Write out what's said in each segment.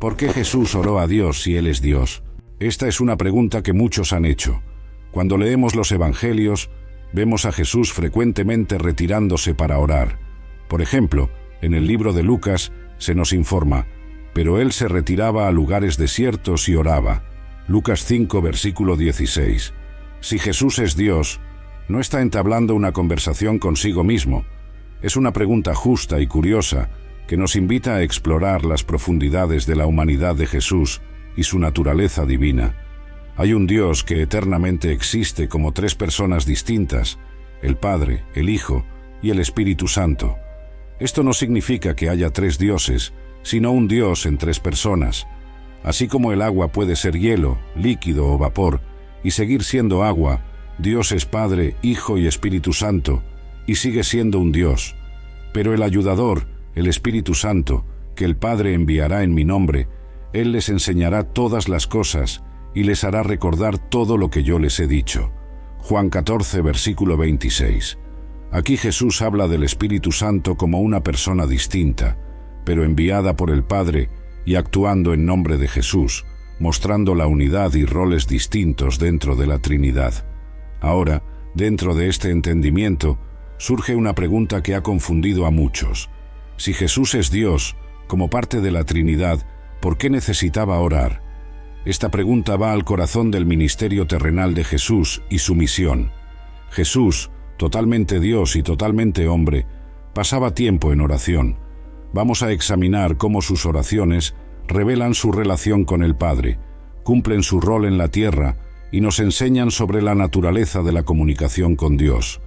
¿Por qué Jesús oró a Dios si Él es Dios? Esta es una pregunta que muchos han hecho. Cuando leemos los Evangelios, vemos a Jesús frecuentemente retirándose para orar. Por ejemplo, en el libro de Lucas se nos informa, pero Él se retiraba a lugares desiertos y oraba. Lucas 5, versículo 16. Si Jesús es Dios, no está entablando una conversación consigo mismo. Es una pregunta justa y curiosa que nos invita a explorar las profundidades de la humanidad de Jesús y su naturaleza divina. Hay un Dios que eternamente existe como tres personas distintas, el Padre, el Hijo y el Espíritu Santo. Esto no significa que haya tres dioses, sino un Dios en tres personas. Así como el agua puede ser hielo, líquido o vapor, y seguir siendo agua, Dios es Padre, Hijo y Espíritu Santo, y sigue siendo un Dios. Pero el ayudador, el Espíritu Santo, que el Padre enviará en mi nombre, Él les enseñará todas las cosas y les hará recordar todo lo que yo les he dicho. Juan 14, versículo 26. Aquí Jesús habla del Espíritu Santo como una persona distinta, pero enviada por el Padre y actuando en nombre de Jesús, mostrando la unidad y roles distintos dentro de la Trinidad. Ahora, dentro de este entendimiento, surge una pregunta que ha confundido a muchos. Si Jesús es Dios, como parte de la Trinidad, ¿por qué necesitaba orar? Esta pregunta va al corazón del ministerio terrenal de Jesús y su misión. Jesús, totalmente Dios y totalmente hombre, pasaba tiempo en oración. Vamos a examinar cómo sus oraciones revelan su relación con el Padre, cumplen su rol en la tierra y nos enseñan sobre la naturaleza de la comunicación con Dios.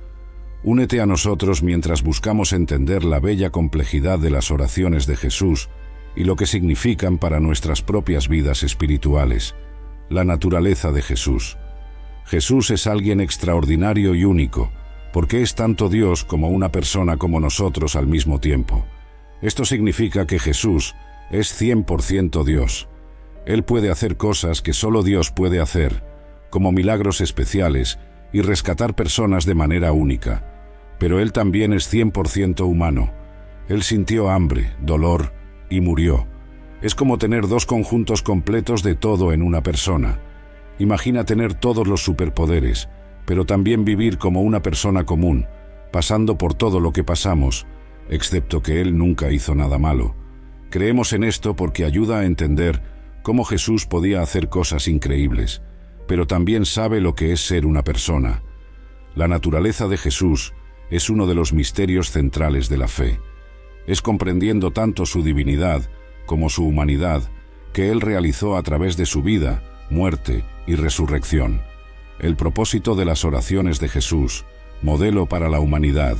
Únete a nosotros mientras buscamos entender la bella complejidad de las oraciones de Jesús y lo que significan para nuestras propias vidas espirituales. La naturaleza de Jesús. Jesús es alguien extraordinario y único, porque es tanto Dios como una persona como nosotros al mismo tiempo. Esto significa que Jesús es 100% Dios. Él puede hacer cosas que solo Dios puede hacer, como milagros especiales y rescatar personas de manera única. Pero Él también es 100% humano. Él sintió hambre, dolor y murió. Es como tener dos conjuntos completos de todo en una persona. Imagina tener todos los superpoderes, pero también vivir como una persona común, pasando por todo lo que pasamos, excepto que Él nunca hizo nada malo. Creemos en esto porque ayuda a entender cómo Jesús podía hacer cosas increíbles, pero también sabe lo que es ser una persona. La naturaleza de Jesús es uno de los misterios centrales de la fe. Es comprendiendo tanto su divinidad como su humanidad que Él realizó a través de su vida, muerte y resurrección. El propósito de las oraciones de Jesús, modelo para la humanidad.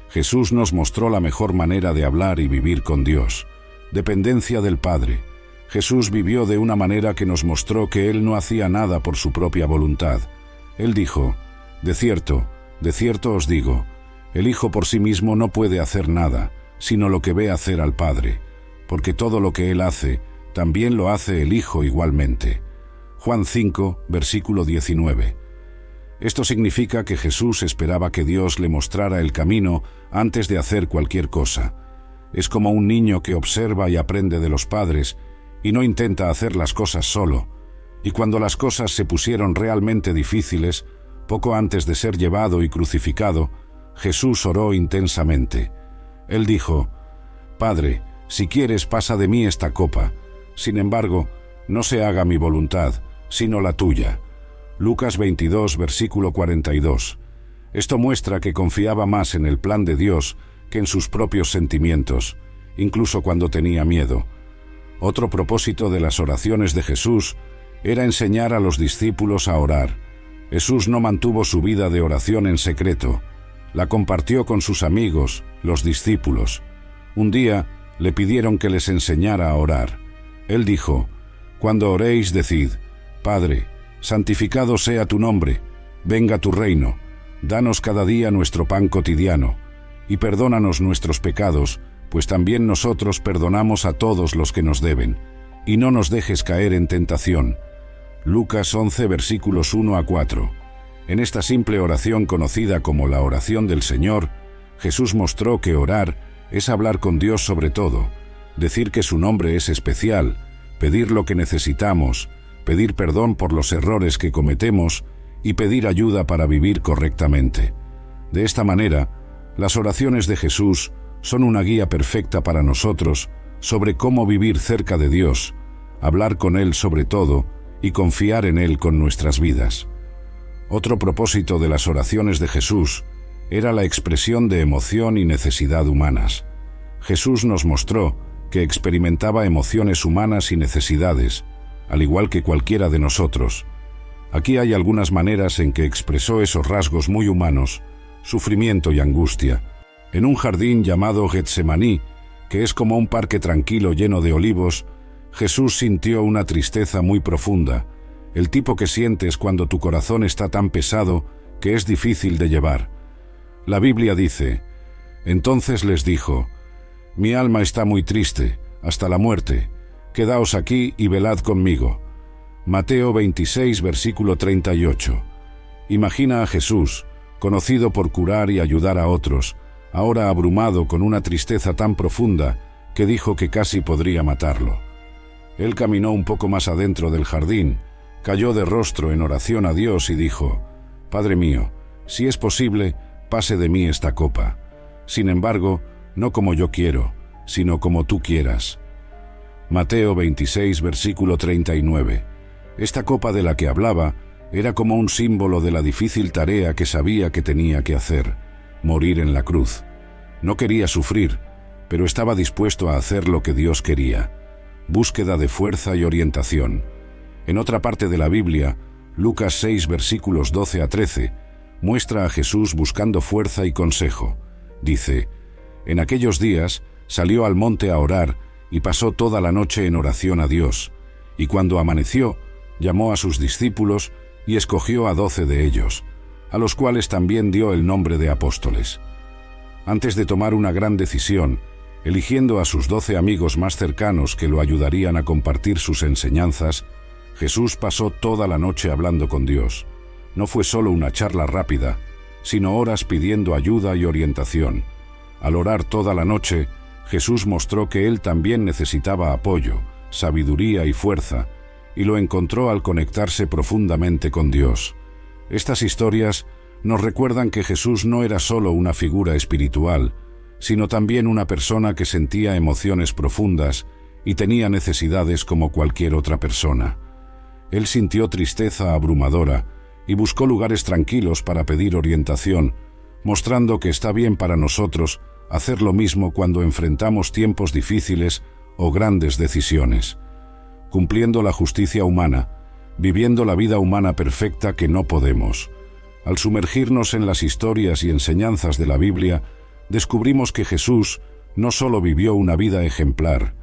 Jesús nos mostró la mejor manera de hablar y vivir con Dios. Dependencia del Padre. Jesús vivió de una manera que nos mostró que Él no hacía nada por su propia voluntad. Él dijo, de cierto os digo, el Hijo por sí mismo no puede hacer nada, sino lo que ve hacer al Padre, porque todo lo que Él hace, también lo hace el Hijo igualmente. Juan 5, versículo 19. Esto significa que Jesús esperaba que Dios le mostrara el camino antes de hacer cualquier cosa. Es como un niño que observa y aprende de los padres y no intenta hacer las cosas solo. Y cuando las cosas se pusieron realmente difíciles, poco antes de ser llevado y crucificado, Jesús oró intensamente. Él dijo, «Padre, si quieres pasa de mí esta copa. Sin embargo, no se haga mi voluntad, sino la tuya». Lucas 22, versículo 42. Esto muestra que confiaba más en el plan de Dios que en sus propios sentimientos, incluso cuando tenía miedo. Otro propósito de las oraciones de Jesús era enseñar a los discípulos a orar. Jesús no mantuvo su vida de oración en secreto, la compartió con sus amigos, los discípulos. Un día le pidieron que les enseñara a orar. Él dijo, «Cuando oréis, decid, Padre, santificado sea tu nombre, venga tu reino, danos cada día nuestro pan cotidiano, y perdónanos nuestros pecados, pues también nosotros perdonamos a todos los que nos deben, y no nos dejes caer en tentación». Lucas 11, versículos 1 a 4. En esta simple oración conocida como la oración del Señor, Jesús mostró que orar es hablar con Dios sobre todo, decir que su nombre es especial, pedir lo que necesitamos, pedir perdón por los errores que cometemos y pedir ayuda para vivir correctamente. De esta manera, las oraciones de Jesús son una guía perfecta para nosotros sobre cómo vivir cerca de Dios, hablar con Él sobre todo y confiar en Él con nuestras vidas. Otro propósito de las oraciones de Jesús era la expresión de emoción y necesidad humanas. Jesús nos mostró que experimentaba emociones humanas y necesidades, al igual que cualquiera de nosotros. Aquí hay algunas maneras en que expresó esos rasgos muy humanos, sufrimiento y angustia. En un jardín llamado Getsemaní, que es como un parque tranquilo lleno de olivos, Jesús sintió una tristeza muy profunda, el tipo que sientes cuando tu corazón está tan pesado que es difícil de llevar. La Biblia dice: entonces les dijo: mi alma está muy triste, hasta la muerte. Quedaos aquí y velad conmigo. Mateo 26, versículo 38. Imagina a Jesús, conocido por curar y ayudar a otros, ahora abrumado con una tristeza tan profunda que dijo que casi podría matarlo. Él caminó un poco más adentro del jardín, cayó de rostro en oración a Dios y dijo: Padre mío, si es posible, pase de mí esta copa. Sin embargo, no como yo quiero, sino como tú quieras. Mateo 26, versículo 39. Esta copa de la que hablaba era como un símbolo de la difícil tarea que sabía que tenía que hacer: morir en la cruz. No quería sufrir, pero estaba dispuesto a hacer lo que Dios quería. Búsqueda de fuerza y orientación. En otra parte de la Biblia, Lucas 6, versículos 12 a 13, muestra a Jesús buscando fuerza y consejo. Dice: en aquellos días salió al monte a orar y pasó toda la noche en oración a Dios, y cuando amaneció, llamó a sus discípulos y escogió a 12 de ellos, a los cuales también dio el nombre de apóstoles. Antes de tomar una gran decisión, eligiendo a sus 12 amigos más cercanos que lo ayudarían a compartir sus enseñanzas, Jesús pasó toda la noche hablando con Dios. No fue solo una charla rápida, sino horas pidiendo ayuda y orientación. Al orar toda la noche, Jesús mostró que él también necesitaba apoyo, sabiduría y fuerza, y lo encontró al conectarse profundamente con Dios. Estas historias nos recuerdan que Jesús no era solo una figura espiritual, sino también una persona que sentía emociones profundas y tenía necesidades como cualquier otra persona. Él sintió tristeza abrumadora y buscó lugares tranquilos para pedir orientación, mostrando que está bien para nosotros hacer lo mismo cuando enfrentamos tiempos difíciles o grandes decisiones. Cumpliendo la justicia humana, viviendo la vida humana perfecta que no podemos. Al sumergirnos en las historias y enseñanzas de la Biblia, descubrimos que Jesús no solo vivió una vida ejemplar,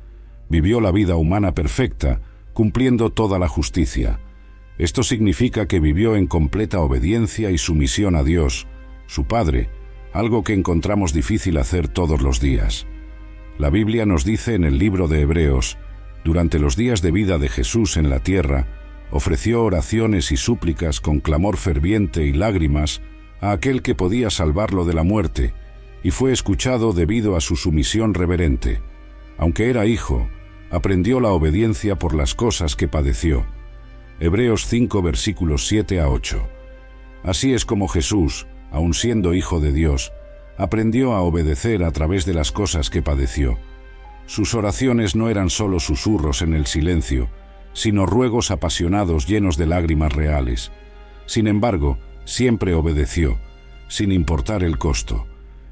vivió la vida humana perfecta, cumpliendo toda la justicia. Esto significa que vivió en completa obediencia y sumisión a Dios, su Padre, algo que encontramos difícil hacer todos los días. La Biblia nos dice en el libro de Hebreos: durante los días de vida de Jesús en la tierra, ofreció oraciones y súplicas con clamor ferviente y lágrimas a aquel que podía salvarlo de la muerte, y fue escuchado debido a su sumisión reverente. Aunque era hijo, aprendió la obediencia por las cosas que padeció. Hebreos 5, versículos 7 a 8. Así es como Jesús, aun siendo hijo de Dios, aprendió a obedecer a través de las cosas que padeció. Sus oraciones no eran solo susurros en el silencio, sino ruegos apasionados llenos de lágrimas reales. Sin embargo, siempre obedeció, sin importar el costo.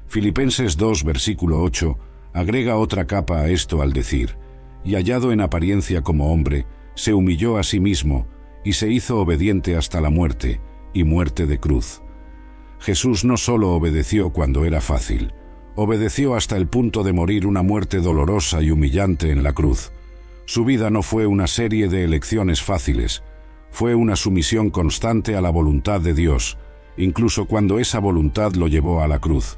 Filipenses 2, versículo 8, agrega otra capa a esto al decir: y hallado en apariencia como hombre, se humilló a sí mismo y se hizo obediente hasta la muerte, y muerte de cruz. Jesús no solo obedeció cuando era fácil, obedeció hasta el punto de morir una muerte dolorosa y humillante en la cruz. Su vida no fue una serie de elecciones fáciles, fue una sumisión constante a la voluntad de Dios, incluso cuando esa voluntad lo llevó a la cruz.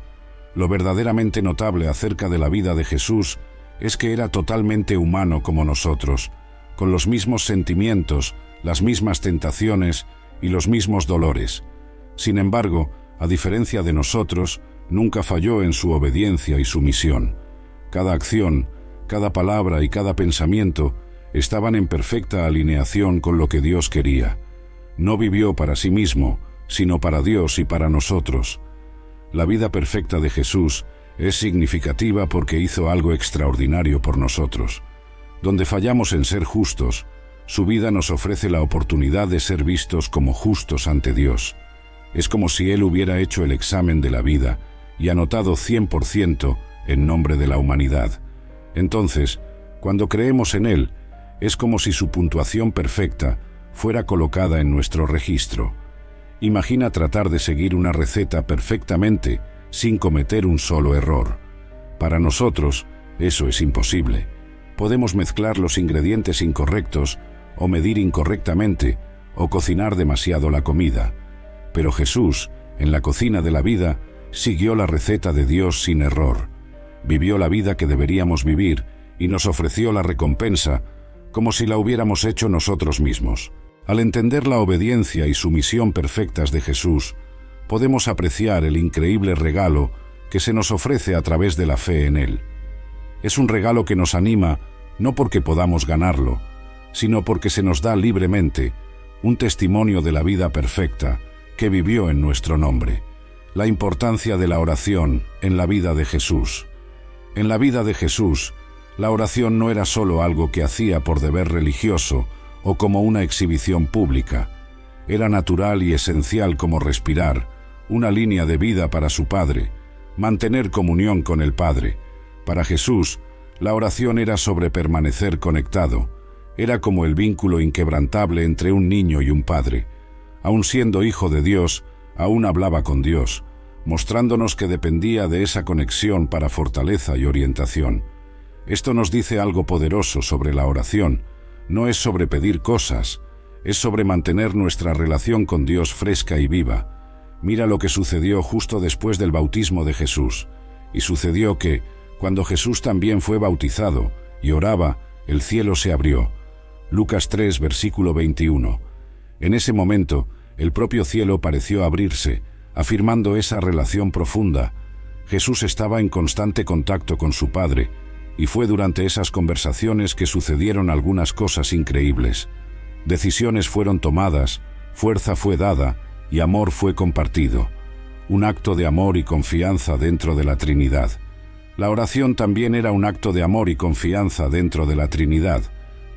Lo verdaderamente notable acerca de la vida de Jesús es que era totalmente humano como nosotros, con los mismos sentimientos, las mismas tentaciones y los mismos dolores. Sin embargo, a diferencia de nosotros, nunca falló en su obediencia y sumisión. Cada acción, cada palabra y cada pensamiento estaban en perfecta alineación con lo que Dios quería. No vivió para sí mismo, sino para Dios y para nosotros. La vida perfecta de Jesús es significativa porque hizo algo extraordinario por nosotros. Donde fallamos en ser justos, su vida nos ofrece la oportunidad de ser vistos como justos ante Dios. Es como si Él hubiera hecho el examen de la vida y anotado 100% en nombre de la humanidad. Entonces, cuando creemos en Él, es como si su puntuación perfecta fuera colocada en nuestro registro. Imagina tratar de seguir una receta perfectamente sin cometer un solo error. Para nosotros, eso es imposible. Podemos mezclar los ingredientes incorrectos, o medir incorrectamente, o cocinar demasiado la comida. Pero Jesús, en la cocina de la vida, siguió la receta de Dios sin error. Vivió la vida que deberíamos vivir y nos ofreció la recompensa como si la hubiéramos hecho nosotros mismos. Al entender la obediencia y sumisión perfectas de Jesús, podemos apreciar el increíble regalo que se nos ofrece a través de la fe en Él. Es un regalo que nos anima no porque podamos ganarlo, sino porque se nos da libremente un testimonio de la vida perfecta que vivió en nuestro nombre. La importancia de la oración en la vida de Jesús. En la vida de Jesús, la oración no era solo algo que hacía por deber religioso o como una exhibición pública. Era natural y esencial como respirar, una línea de vida para su Padre, mantener comunión con el Padre. Para Jesús, la oración era sobre permanecer conectado. Era como el vínculo inquebrantable entre un niño y un padre. Aun siendo hijo de Dios, aún hablaba con Dios, mostrándonos que dependía de esa conexión para fortaleza y orientación. Esto nos dice algo poderoso sobre la oración. No es sobre pedir cosas, es sobre mantener nuestra relación con Dios fresca y viva. Mira lo que sucedió justo después del bautismo de Jesús. Y sucedió que, cuando Jesús también fue bautizado y oraba, el cielo se abrió. Lucas 3, versículo 21. En ese momento, el propio cielo pareció abrirse, afirmando esa relación profunda. Jesús estaba en constante contacto con su Padre, y fue durante esas conversaciones que sucedieron algunas cosas increíbles. Decisiones fueron tomadas, fuerza fue dada y amor fue compartido. Un acto de amor y confianza dentro de la Trinidad. La oración también era un acto de amor y confianza dentro de la Trinidad,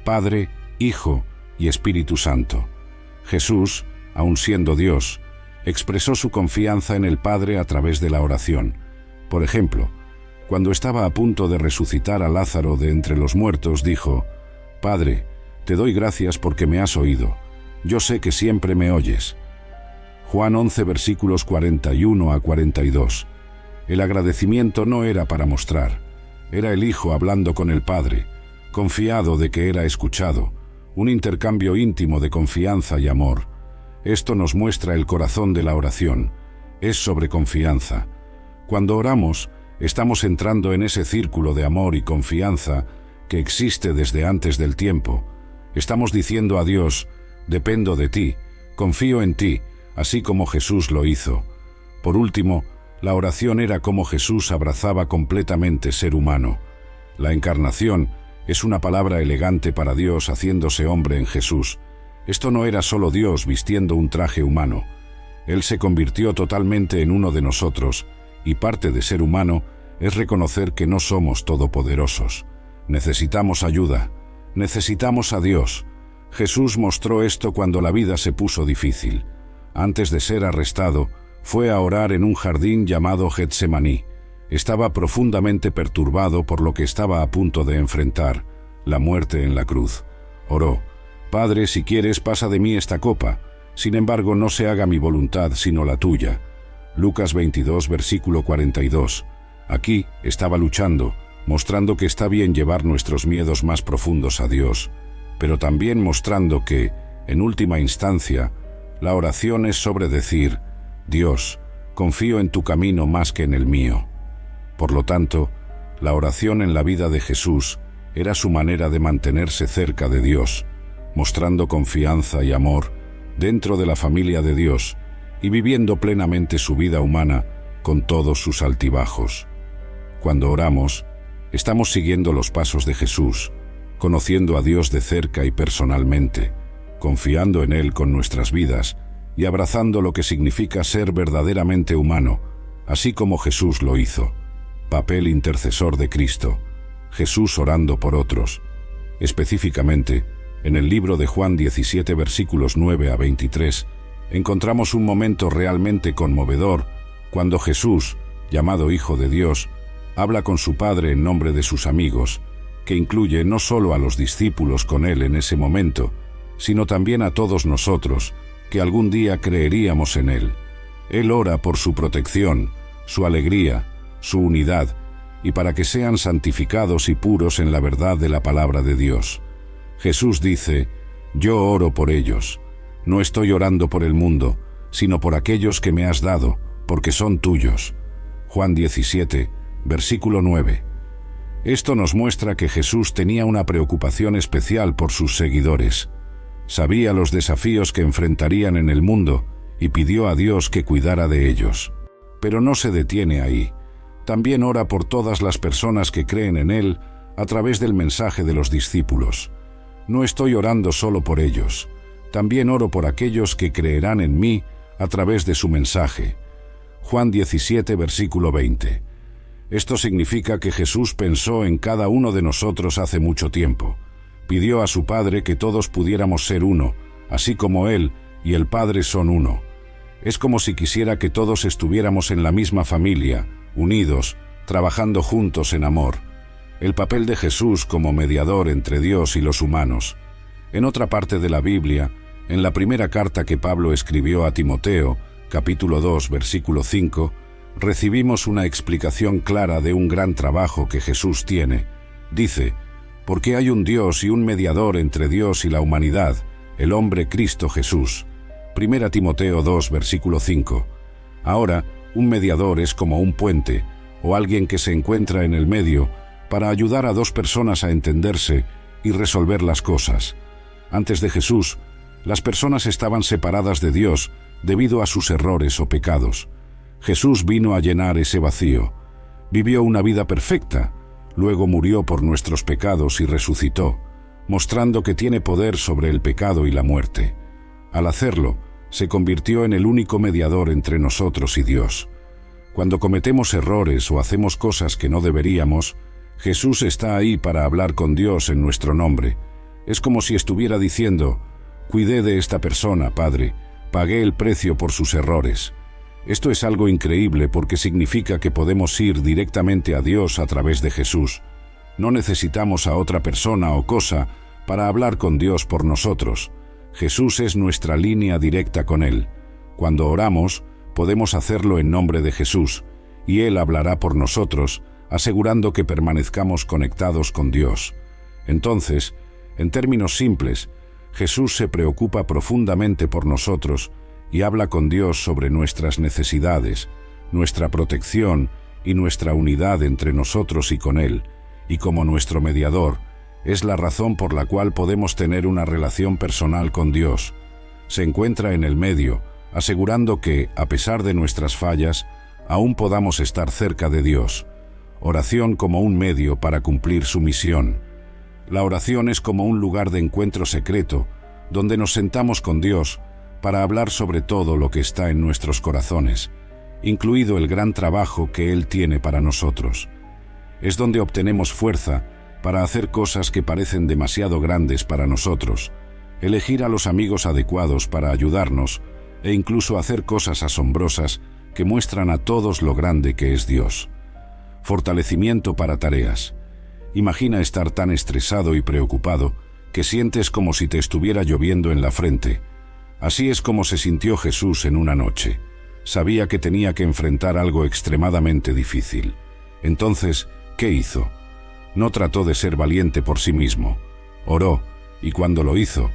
Padre, Hijo y Espíritu Santo. Jesús, aun siendo Dios, expresó su confianza en el Padre a través de la oración. Por ejemplo, cuando estaba a punto de resucitar a Lázaro de entre los muertos, dijo: Padre, te doy gracias porque me has oído. Yo sé que siempre me oyes. Juan 11, versículos 41 a 42. El agradecimiento no era para mostrar. Era el Hijo hablando con el Padre, confiado de que era escuchado, un intercambio íntimo de confianza y amor. Esto nos muestra el corazón de la oración. Es sobre confianza. Cuando oramos, estamos entrando en ese círculo de amor y confianza que existe desde antes del tiempo. Estamos diciendo a Dios: dependo de ti, confío en ti, así como Jesús lo hizo. Por último, la oración era como Jesús abrazaba completamente ser humano. La encarnación es una palabra elegante para Dios haciéndose hombre en Jesús. Esto no era solo Dios vistiendo un traje humano. Él se convirtió totalmente en uno de nosotros, y parte de ser humano es reconocer que no somos todopoderosos. Necesitamos ayuda, necesitamos a Dios. Jesús mostró esto cuando la vida se puso difícil. Antes de ser arrestado, fue a orar en un jardín llamado Getsemaní. Estaba profundamente perturbado por lo que estaba a punto de enfrentar, la muerte en la cruz. Oró: Padre, si quieres, pasa de mí esta copa. Sin embargo, no se haga mi voluntad, sino la tuya. Lucas 22, versículo 42. Aquí estaba luchando, mostrando que está bien llevar nuestros miedos más profundos a Dios, pero también mostrando que, en última instancia, la oración es sobre decir: Dios, confío en tu camino más que en el mío. Por lo tanto, la oración en la vida de Jesús era su manera de mantenerse cerca de Dios, mostrando confianza y amor dentro de la familia de Dios y viviendo plenamente su vida humana con todos sus altibajos. Cuando oramos, estamos siguiendo los pasos de Jesús. conociendo a Dios de cerca y personalmente, confiando en Él con nuestras vidas y abrazando lo que significa ser verdaderamente humano, así como Jesús lo hizo. Papel intercesor de Cristo. Jesús orando por otros. Específicamente, en el libro de Juan 17 versículos 9 a 23, encontramos un momento realmente conmovedor cuando Jesús, llamado Hijo de Dios, habla con su Padre en nombre de sus amigos, que incluye no solo a los discípulos con Él en ese momento, sino también a todos nosotros, que algún día creeríamos en Él. Él ora por su protección, su alegría, su unidad, y para que sean santificados y puros en la verdad de la palabra de Dios. Jesús dice: «Yo oro por ellos. No estoy orando por el mundo, sino por aquellos que me has dado, porque son tuyos». Juan 17, versículo 9. Esto nos muestra que Jesús tenía una preocupación especial por sus seguidores. Sabía los desafíos que enfrentarían en el mundo y pidió a Dios que cuidara de ellos. Pero no se detiene ahí. También ora por todas las personas que creen en Él a través del mensaje de los discípulos. No estoy orando solo por ellos. También oro por aquellos que creerán en mí a través de su mensaje. Juan 17, versículo 20. Esto significa que Jesús pensó en cada uno de nosotros hace mucho tiempo. Pidió a su Padre que todos pudiéramos ser uno, así como Él y el Padre son uno. Es como si quisiera que todos estuviéramos en la misma familia, unidos, trabajando juntos en amor. El papel de Jesús como mediador entre Dios y los humanos. En otra parte de la Biblia, en la primera carta que Pablo escribió a Timoteo, capítulo 2, versículo 5, recibimos una explicación clara de un gran trabajo que Jesús tiene. Dice: «Porque hay un Dios y un mediador entre Dios y la humanidad, el hombre Cristo Jesús». Primera Timoteo 2, versículo 5. Ahora, un mediador es como un puente, o alguien que se encuentra en el medio, para ayudar a dos personas a entenderse y resolver las cosas. Antes de Jesús, las personas estaban separadas de Dios debido a sus errores o pecados. Jesús vino a llenar ese vacío. Vivió una vida perfecta, luego murió por nuestros pecados y resucitó, mostrando que tiene poder sobre el pecado y la muerte. Al hacerlo, se convirtió en el único mediador entre nosotros y Dios. Cuando cometemos errores o hacemos cosas que no deberíamos, Jesús está ahí para hablar con Dios en nuestro nombre. Es como si estuviera diciendo: «Cuidé de esta persona, Padre, pagué el precio por sus errores». Esto es algo increíble porque significa que podemos ir directamente a Dios a través de Jesús. No necesitamos a otra persona o cosa para hablar con Dios por nosotros. Jesús es nuestra línea directa con Él. Cuando oramos, podemos hacerlo en nombre de Jesús, y Él hablará por nosotros, asegurando que permanezcamos conectados con Dios. Entonces, en términos simples, Jesús se preocupa profundamente por nosotros y habla con Dios sobre nuestras necesidades, nuestra protección y nuestra unidad entre nosotros y con Él, y como nuestro mediador, es la razón por la cual podemos tener una relación personal con Dios. Se encuentra en el medio, asegurando que, a pesar de nuestras fallas, aún podamos estar cerca de Dios. Oración como un medio para cumplir su misión. La oración es como un lugar de encuentro secreto, donde nos sentamos con Dios para hablar sobre todo lo que está en nuestros corazones, incluido el gran trabajo que Él tiene para nosotros. Es donde obtenemos fuerza para hacer cosas que parecen demasiado grandes para nosotros, elegir a los amigos adecuados para ayudarnos e incluso hacer cosas asombrosas que muestran a todos lo grande que es Dios. Fortalecimiento para tareas. Imagina estar tan estresado y preocupado que sientes como si te estuviera lloviendo en la frente. Así es como se sintió Jesús en una noche. Sabía que tenía que enfrentar algo extremadamente difícil. Entonces, ¿qué hizo? No trató de ser valiente por sí mismo. Oró, y cuando lo hizo,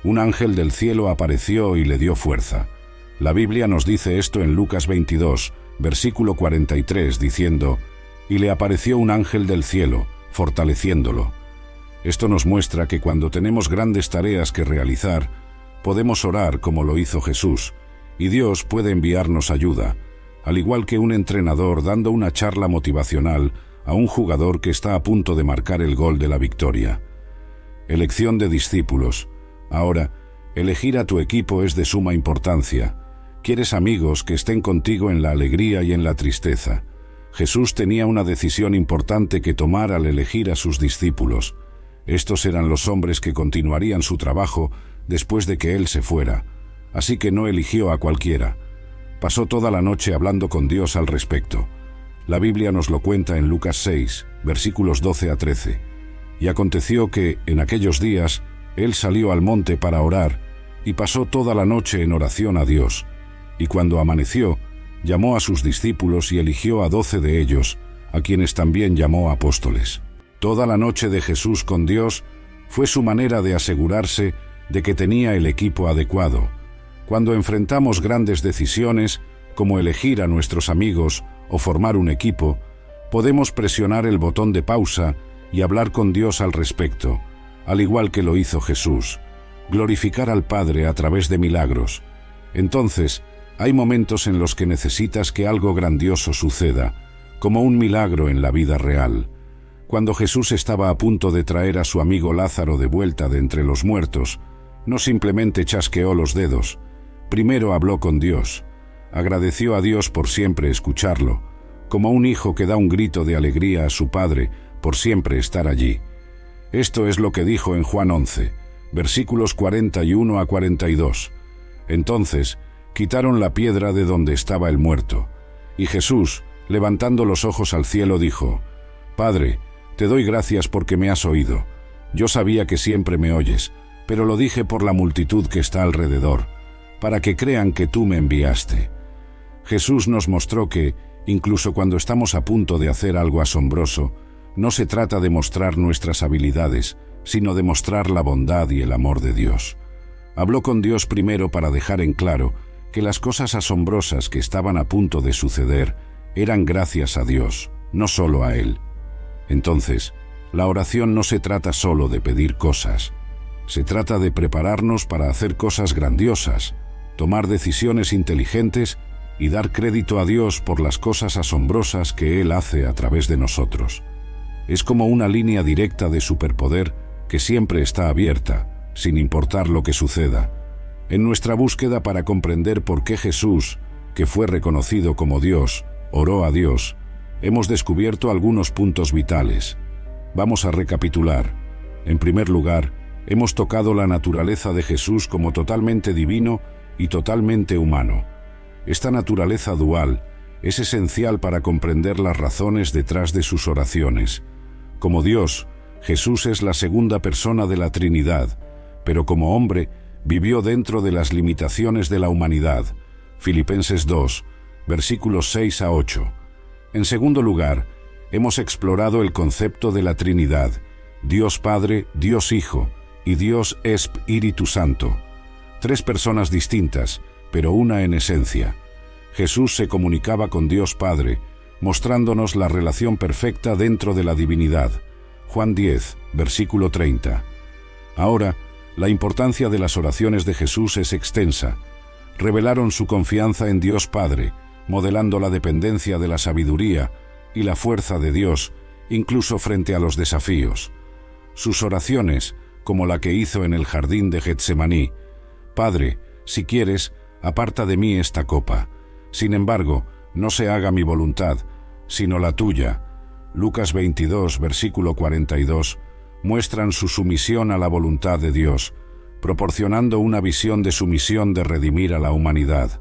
un ángel del cielo apareció y le dio fuerza. La Biblia nos dice esto en Lucas 22, versículo 43, diciendo: «Y le apareció un ángel del cielo, fortaleciéndolo». Esto nos muestra que cuando tenemos grandes tareas que realizar, podemos orar como lo hizo Jesús, y Dios puede enviarnos ayuda, al igual que un entrenador dando una charla motivacional a un jugador que está a punto de marcar el gol de la victoria. Elección de discípulos. Ahora, elegir a tu equipo es de suma importancia. Quieres amigos que estén contigo en la alegría y en la tristeza. Jesús tenía una decisión importante que tomar al elegir a sus discípulos. Estos eran los hombres que continuarían su trabajo después de que Él se fuera. Así que no eligió a cualquiera. Pasó toda la noche hablando con Dios al respecto. La Biblia nos lo cuenta en Lucas 6, versículos 12 a 13. Y aconteció que, en aquellos días, Él salió al monte para orar, y pasó toda la noche en oración a Dios. Y cuando amaneció, llamó a sus discípulos y eligió a 12 de ellos, a quienes también llamó apóstoles. Toda la noche de Jesús con Dios fue su manera de asegurarse de que tenía el equipo adecuado. Cuando enfrentamos grandes decisiones, como elegir a nuestros amigos o formar un equipo, podemos presionar el botón de pausa y hablar con Dios al respecto, al igual que lo hizo Jesús, glorificar al Padre a través de milagros. Entonces, hay momentos en los que necesitas que algo grandioso suceda, como un milagro en la vida real. Cuando Jesús estaba a punto de traer a su amigo Lázaro de vuelta de entre los muertos, no simplemente chasqueó los dedos. Primero habló con Dios. Agradeció a Dios por siempre escucharlo, como un hijo que da un grito de alegría a su padre por siempre estar allí. Esto es lo que dijo en Juan 11, versículos 41 a 42. Entonces, quitaron la piedra de donde estaba el muerto. Y Jesús, levantando los ojos al cielo, dijo: Padre, te doy gracias porque me has oído. Yo sabía que siempre me oyes, pero lo dije por la multitud que está alrededor, para que crean que tú me enviaste. Jesús nos mostró que, incluso cuando estamos a punto de hacer algo asombroso, no se trata de mostrar nuestras habilidades, sino de mostrar la bondad y el amor de Dios. Habló con Dios primero para dejar en claro que las cosas asombrosas que estaban a punto de suceder eran gracias a Dios, no solo a Él. Entonces, la oración no se trata solo de pedir cosas. Se trata de prepararnos para hacer cosas grandiosas, tomar decisiones inteligentes y dar crédito a Dios por las cosas asombrosas que Él hace a través de nosotros. Es como una línea directa de superpoder que siempre está abierta, sin importar lo que suceda. En nuestra búsqueda para comprender por qué Jesús, que fue reconocido como Dios, oró a Dios, hemos descubierto algunos puntos vitales. Vamos a recapitular. En primer lugar, hemos tocado la naturaleza de Jesús como totalmente divino y totalmente humano. Esta naturaleza dual es esencial para comprender las razones detrás de sus oraciones. Como Dios, Jesús es la segunda persona de la Trinidad, pero como hombre, vivió dentro de las limitaciones de la humanidad. Filipenses 2, versículos 6 a 8. En segundo lugar, hemos explorado el concepto de la Trinidad, Dios Padre, Dios Hijo y Dios Espíritu Santo. Tres personas distintas, pero una en esencia. Jesús se comunicaba con Dios Padre, mostrándonos la relación perfecta dentro de la divinidad. Juan 10, versículo 30. Ahora, la importancia de las oraciones de Jesús es extensa. Revelaron su confianza en Dios Padre, modelando la dependencia de la sabiduría y la fuerza de Dios, incluso frente a los desafíos. Sus oraciones, como la que hizo en el jardín de Getsemaní: Padre, si quieres, aparta de mí esta copa. Sin embargo, no se haga mi voluntad, sino la tuya. Lucas 22, versículo 42, muestran su sumisión a la voluntad de Dios, proporcionando una visión de su misión de redimir a la humanidad.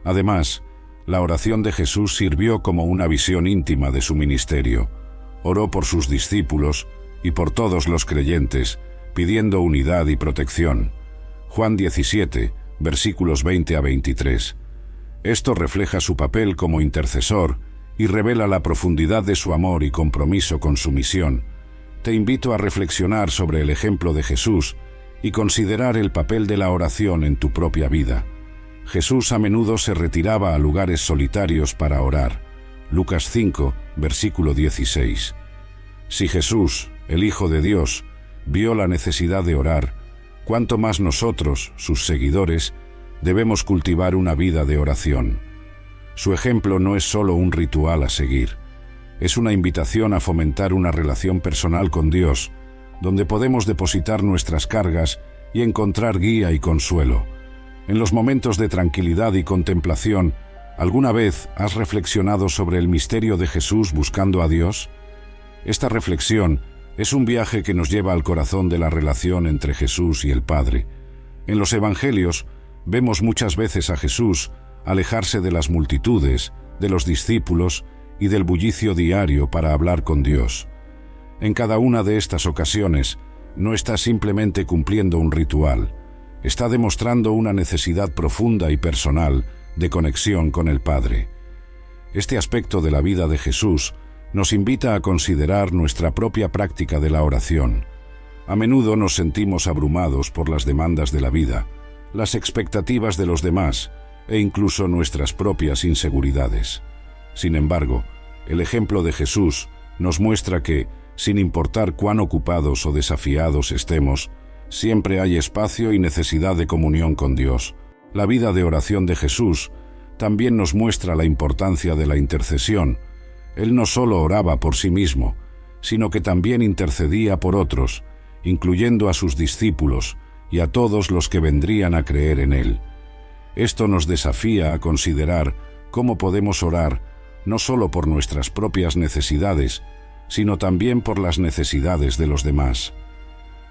Además, la oración de Jesús sirvió como una visión íntima de su ministerio. Oró por sus discípulos y por todos los creyentes, pidiendo unidad y protección. Juan 17, versículos 20 a 23. Esto refleja su papel como intercesor y revela la profundidad de su amor y compromiso con su misión. Te invito a reflexionar sobre el ejemplo de Jesús y considerar el papel de la oración en tu propia vida. Jesús a menudo se retiraba a lugares solitarios para orar. Lucas 5, versículo 16. Si Jesús, el Hijo de Dios, vio la necesidad de orar, cuánto más nosotros, sus seguidores, debemos cultivar una vida de oración. Su ejemplo no es solo un ritual a seguir, es una invitación a fomentar una relación personal con Dios, donde podemos depositar nuestras cargas y encontrar guía y consuelo. En los momentos de tranquilidad y contemplación, ¿alguna vez has reflexionado sobre el misterio de Jesús buscando a Dios? Esta reflexión es un viaje que nos lleva al corazón de la relación entre Jesús y el Padre. En los Evangelios vemos muchas veces a Jesús alejarse de las multitudes, de los discípulos y del bullicio diario para hablar con Dios. En cada una de estas ocasiones no está simplemente cumpliendo un ritual, está demostrando una necesidad profunda y personal de conexión con el Padre. Este aspecto de la vida de Jesús nos invita a considerar nuestra propia práctica de la oración. A menudo nos sentimos abrumados por las demandas de la vida, las expectativas de los demás e incluso nuestras propias inseguridades. Sin embargo, el ejemplo de Jesús nos muestra que, sin importar cuán ocupados o desafiados estemos, siempre hay espacio y necesidad de comunión con Dios. La vida de oración de Jesús también nos muestra la importancia de la intercesión. Él no solo oraba por sí mismo, sino que también intercedía por otros, incluyendo a sus discípulos y a todos los que vendrían a creer en Él. Esto nos desafía a considerar cómo podemos orar no solo por nuestras propias necesidades, sino también por las necesidades de los demás.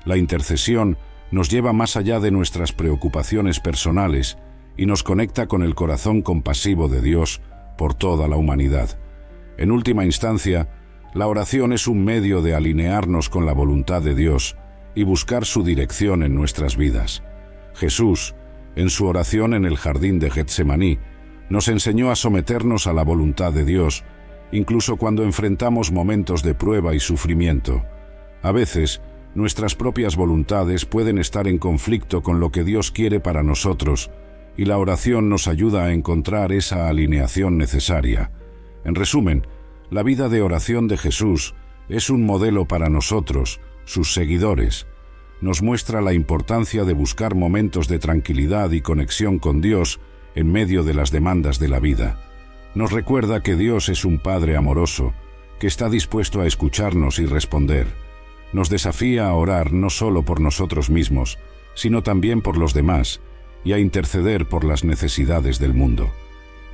La intercesión nos lleva más allá de nuestras preocupaciones personales y nos conecta con el corazón compasivo de Dios por toda la humanidad. En última instancia, la oración es un medio de alinearnos con la voluntad de Dios y buscar su dirección en nuestras vidas. Jesús, en su oración en el jardín de Getsemaní, nos enseñó a someternos a la voluntad de Dios, incluso cuando enfrentamos momentos de prueba y sufrimiento. A veces, nuestras propias voluntades pueden estar en conflicto con lo que Dios quiere para nosotros, y la oración nos ayuda a encontrar esa alineación necesaria. En resumen, la vida de oración de Jesús es un modelo para nosotros, sus seguidores. Nos muestra la importancia de buscar momentos de tranquilidad y conexión con Dios en medio de las demandas de la vida. Nos recuerda que Dios es un Padre amoroso, que está dispuesto a escucharnos y responder. Nos desafía a orar no solo por nosotros mismos, sino también por los demás, y a interceder por las necesidades del mundo.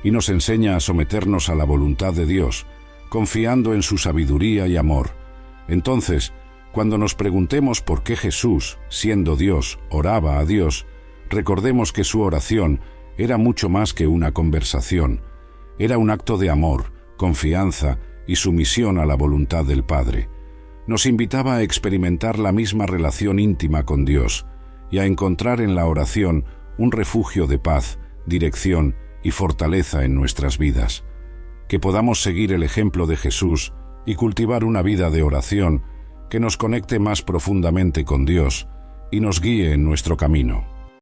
Y nos enseña a someternos a la voluntad de Dios, confiando en su sabiduría y amor. Entonces, cuando nos preguntemos por qué Jesús, siendo Dios, oraba a Dios, recordemos que su oración era mucho más que una conversación. Era un acto de amor, confianza y sumisión a la voluntad del Padre. Nos invitaba a experimentar la misma relación íntima con Dios y a encontrar en la oración un refugio de paz, dirección y fortaleza en nuestras vidas. Que podamos seguir el ejemplo de Jesús y cultivar una vida de oración que nos conecte más profundamente con Dios y nos guíe en nuestro camino.